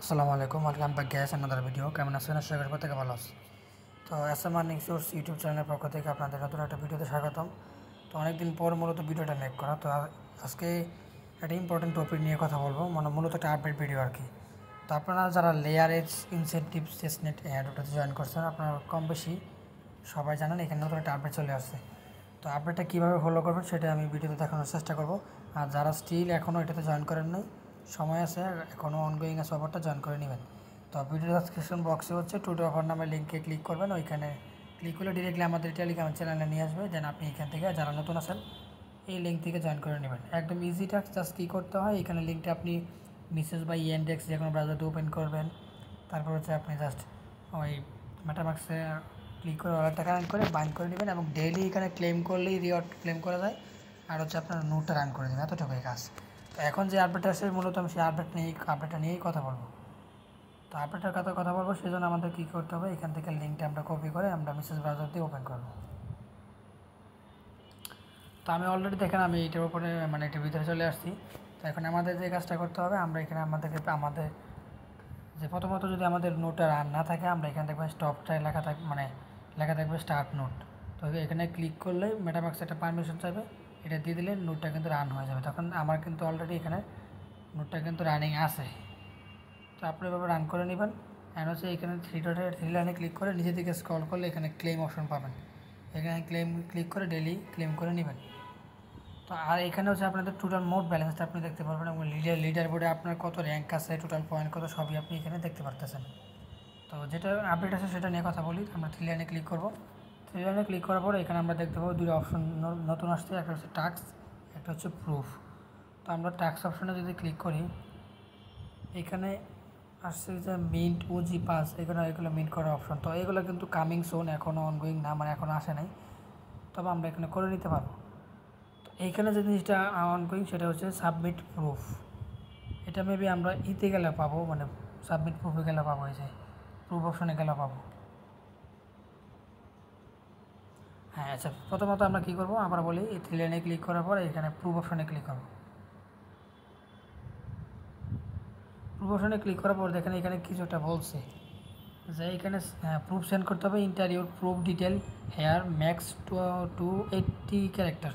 আসসালামু আলাইকুম, welcome back gas another video. কেমন আছেন? আশা করি প্রত্যেকে ভালো আছে। তো এসএম আর্নিং সোর্স ইউটিউব চ্যানেলের পক্ষ থেকে আপনাদের নতুন একটা ভিডিওতে স্বাগতম। তো অনেকদিন পর মূলত ভিডিওটা মেক করা। তো আজকে একটা ইম্পর্টেন্ট টপিক নিয়ে কথা বলবো, মানে মূলত একটা আপডেট ভিডিও আর কি। তো আপনারা যারা layer edge incentive testnet add ওটাতে জয়েন করছেন, আপনারা কম বেশি সবাই জানেন এখানে নতুন একটা আপডেট চলে আসছে। তো আপডেটটা কীভাবে ফলো করবেন সেটা আমি ভিডিওতে দেখানোর চেষ্টা করব। আর যারা স্টিল এখনও এটাতে জয়েন করেন নাই, সময় আছে, এখনও অনগোয়িং আছে, অফারটা জয়েন করে নেবেন। তো ভিডিও ডেসক্রিপশন বক্সে হচ্ছে টুডে অফার নামের লিঙ্কে ক্লিক করবেন। ওইখানে ক্লিক করলে ডিরেক্টলি আমাদের টেলিগ্রাম চ্যানেলে নিয়ে আসবে। দেন আপনি এখান থেকে যারা নতুন আছেন এই লিঙ্ক থেকে জয়েন করে নেবেন। একদম ইজি টাস্ক, জাস্ট কী করতে হয়, এখানে লিঙ্কটা আপনি মিসেস বা ইএনডেক্স যে কোনো ব্রাউজারতে ওপেন করবেন। তারপর হচ্ছে আপনি জাস্ট ওই মেটামাক্সে ক্লিক করে ওয়ালেটটা কানেক্ট করে বাইন্ড করে নেবেন এবং ডেইলি এখানে ক্লেম করলেই রিওয়ার্ড ক্লেম করা যায়। আর হচ্ছে আপনার নোটটা রান করে দেবেন, এতটুকুই কাজ। তো এখন যে আপডেট আসে মূলত আমি সেই আপডেটটা নিয়েই কথা বলবো। তো আপডেটের কথা বলবো, সেই জন্য আমাদের কী করতে হবে, এখান থেকে লিঙ্কটা আমরা কপি করে আমরা মেসেজ ব্রাউজার দিয়ে ওপেন করবো। তো আমি অলরেডি দেখেন আমি এইটার উপরে মানে এটার ভিতরে চলে আসছি। তো এখন আমাদের যে কাজটা করতে হবে, আমরা এখানে আমাদের যে প্রথমত যদি আমাদের নোটটা রান না থাকে, আমরা এখানে দেখবেন স্টপটায় লেখা থাকবে স্টার্ট নোট। তো এখানে ক্লিক করলে মেটামাক্স একটা পারমিশন চাইবে, এটা দিয়ে দিলে নোটটা কিন্তু রান হয়ে যাবে। তখন আমার কিন্তু অলরেডি এখানে নোটটা কিন্তু রানিং আছে। তো আপনি এভাবে রান করে নেবেন। অ্যান্ড হচ্ছে এখানে থ্রি লাইনে ক্লিক করে নিচের দিকে স্ক্রল করলে এখানে ক্লেম অপশন পাবেন। এখানে ক্লেম ক্লিক করে ডেলি ক্লেম করে নেবেন। তো আর এখানে হচ্ছে আপনাদের টোটাল মোট ব্যালেন্সটা আপনি দেখতে পারবেন এবং লিডার বোর্ডে আপনার কত র্যাঙ্ক আছে, টোটাল পয়েন্ট কত, সবই আপনি এখানে দেখতে পারতেছেন। তো যেটা আপডেট আছে সেটা নিয়ে কথা বলি। আমরা থ্রি লাইনে ক্লিক করব। থ্রি লাইনে ক্লিক করার পরে এখানে আমরা দেখতে পাবো দুটো অপশন নতুন আসছে, একটা হচ্ছে টাস্ক, একটা হচ্ছে প্রুফ। তো আমরা টাস্ক অপশনে যদি ক্লিক করি, এখানে আসছে যে মিন্ট ওজি পাস, এগুলো মিন্ট করার অপশন। তো এগুলো কিন্তু কামিং সোন, এখনও অনগোয়িং না, মানে এখনও আসে নাই, তবে আমরা এখানে করে নিতে পারবো। তো এইখানে যে জিনিসটা অনগোয়িং সেটা হচ্ছে সাবমিট প্রুফ। এটা মেবি আমরা ইতে গেলে পাবো, মানে সাবমিট প্রুফে গেলে পাবো, এই যে প্রুফ অপশনে গেলে পাবো। হ্যাঁ আচ্ছা, প্রথমত আমরা কী করবো, আমরা বলি এই থ্রি লাইনে ক্লিক করার পর এখানে প্রুফ অপশনে ক্লিক করবো। প্রুফ অপশনে ক্লিক করার পর দেখেন এখানে কিছু একটা বলছে যে এখানে প্রুফ সেন্ড করতে হবে, enter your proof detail here max 280 character,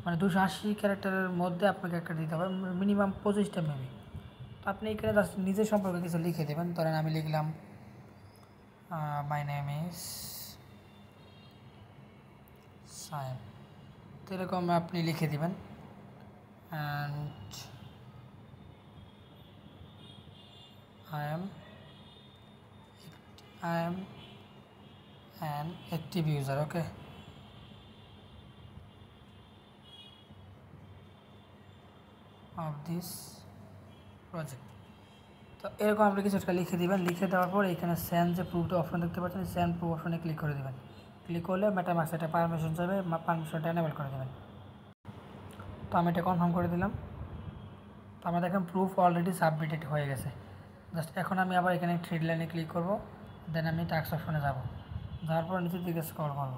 মানে 280 ক্যারেক্টারের মধ্যে আপনাকে একটা দিতে হবে, মিনিমাম 25টা মেবি। তো আপনি এখানে জাস্ট নিজের সম্পর্কে কিছু লিখে দেবেন। ধরেন আমি লিখলাম মাই নেম ইজ সায়েম। তো এরকম আপনি লিখে দেবেন। And I am an active user, okay. Of this project. তো এরকম আপনি কিছু একটা লিখে দেবেন। লিখে দেওয়ার পর এখানে সেন্ড যে প্রুফটা অপশন দেখতে পাচ্ছেন, সেন্ড প্রুফ অপশনে ক্লিক করে দেবেন। ক্লিক করলে মেটামাক্স একটা পারমিশন চাইবে, পারমিশনটা এনেবল করে দেবেন। তো আমি এটা কনফার্ম করে দিলাম। তো আমরা দেখেন প্রুফ অলরেডি সাবমিটেড হয়ে গেছে। জাস্ট এখন আমি আবার এখানে থ্রি লাইনে ক্লিক করব, দেন আমি টাস্ক অপশনে যাব। যাওয়ার পর নিচের দিকে স্ক্রল করব।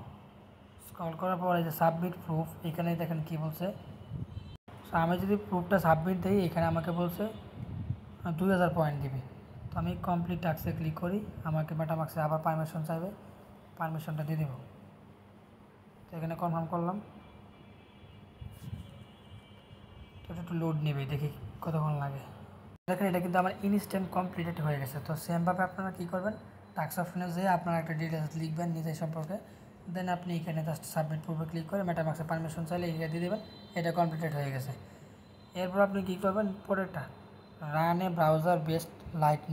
স্ক্রল করার পর এই যে সাবমিট প্রুফ, এখানে দেখেন কী বলছে। তো আমি যদি প্রুফটা সাবমিট দিই, এখানে আমাকে বলছে 2000 পয়েন্ট দিবে। তো আমি কমপ্লিট টাস্কে ক্লিক করি, আমাকে মেটামাক্সে আবার পারমিশন চাইবে, পারমিশনটা দিয়ে দেব। তো এখানে কনফার্ম করলাম। তো এটা একটু লোড নেবে, দেখি কতক্ষণ লাগে। দেখেন এটা কিন্তু আমার ইনস্ট্যান্ট কমপ্লিটেড হয়ে গেছে। তো সেমভাবে আপনারা কী করবেন, টাস্ক অপশনে যেয়ে আপনারা একটা ডিটেলস লিখবেন নিজের সম্পর্কে, দেন আপনি এখানে জাস্ট সাবমিট প্রুফে ক্লিক করে মেটামাক্সে পারমিশন চাইলে এগিয়ে দিয়ে দেবেন। এটা কমপ্লিটেড হয়ে গেছে। এরপর আপনি কী করবেন, পরেরটা রান এ ব্রাউজার বেস্ট লাইট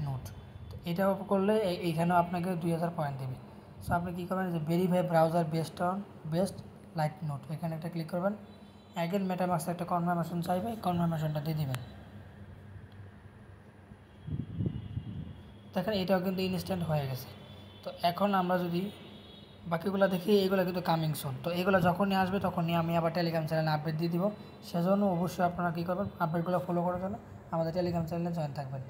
নোট। তো এটা করলে এইখানেও আপনাকে 2000 পয়েন্ট দেবে। সো আপনি কী করবেন, যে verify browser best light note, এখানে একটা ক্লিক করবেন। অ্যাগেন মেটামাক্সে একটা কনফার্মেশন চাইবে, কনফার্মেশনটা দিয়ে দেবেন। দেখেন এটাও কিন্তু ইনস্ট্যান্ট হয়ে গেছে। তো এখন আমরা যদি বাকিগুলো দেখি, এইগুলো কিন্তু কামিং সুন। তো এইগুলো যখনই আসবে তখনই আমি আবার টেলিগ্রাম চ্যানেলে আপডেট দিয়ে দিব। সেজন্য অবশ্যই আপনারা কী করবেন, আপডেটগুলো ফলো করার জন্য আমাদের টেলিগ্রাম চ্যানেলে জয়েন থাকবেন।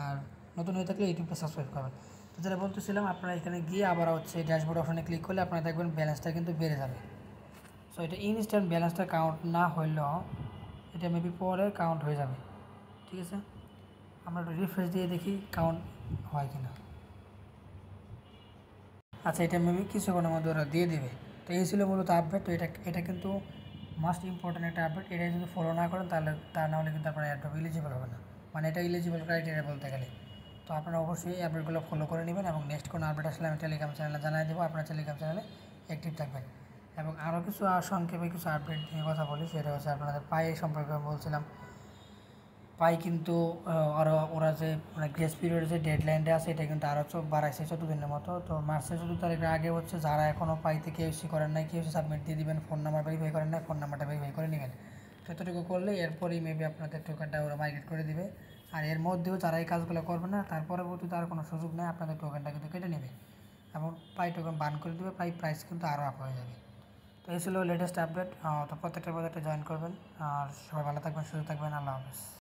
আর নতুন হয়ে থাকলে ইউটিউবটা সাবস্ক্রাইব করবেন। তো যেটা বলতেছিলাম, আপনারা এখানে গিয়ে আবার হচ্ছে ড্যাশবোর্ড অপশনে ক্লিক করলে আপনারা দেখবেন ব্যালেন্সটা কিন্তু বেড়ে যাবে। সো এটা ইনস্ট্যান্ট ব্যালেন্সটা কাউন্ট না হইলেও এটা মেবি পরে কাউন্ট হয়ে যাবে, ঠিক আছে। আমরা একটু রিফ্রেশ দিয়ে দেখি কাউন্ট হয় কিনা। আচ্ছা, এটা মেবি কিছুক্ষণের মধ্যে ওরা দিয়ে দেবে। তো এই ছিল মূলত আপডেট। তো এটা কিন্তু মাস্ট ইম্পর্ট্যান্ট একটা আপডেট। এটা যদি ফলো না করেন তাহলে তা না হলে কিন্তু আপনার এয়ারড্রপ ইলিজিবল হবে না, মানে এটা ইলিজিবল ক্রাইটেরিয়া বলতে গেলে। তো আপনারা অবশ্যই এই আপডেটগুলো ফলো করে নেবেন এবং নেক্সট কোনো আপডেট আসলে আমি টেলিগ্রাম চ্যানেলে জানিয়ে দেবো। আপনার টেলিগ্রাম চ্যানেলে অ্যাক্টিভ থাকবেন। এবং আরও কিছু সংক্ষেপে কিছু আপডেট নিয়ে কথা বলি, সেটা হচ্ছে আপনাদের পাই সম্পর্কে বলছিলাম। পাই কিন্তু আরও ওরা যে মানে গ্রেস পিরিয়ডের যে ডেডলাইনটা আছে এটা কিন্তু আরও বাড়াইছে 14 দিনের মতো। তো মার্চের 14 তারিখের আগে হচ্ছে যারা এখনও পাইতে কেউসি করেন নাই, কেউসি সাবমিট দিয়ে দিবেন, ফোন নাম্বার ভেরিফাই করেন নাই, ফোন নাম্বারটা ভেরিফাই করে নেবেন। যতটুকু করলে এরপরই মেবি আপনাদের টোকেনটা ওরা মাইগ্রেট করে দিবে। আর এর মধ্যেও যারা এই কাজগুলো করবে না তার পরবর্তীতে আর কোনো সুযোগ নেই, আপনাদের টোকেনটা কিন্তু কেটে নেবে এবং পাই টোকেন বান করে দেবে, পাই প্রাইস কিন্তু আরও আপ হয়ে যাবে। তো এই ছিল লেটেস্ট আপডেট। তো প্রত্যেকটা জয়েন করবেন। আর সবাই ভালো থাকবেন, সুস্থ থাকবেন। আল্লাহ হাফেজ।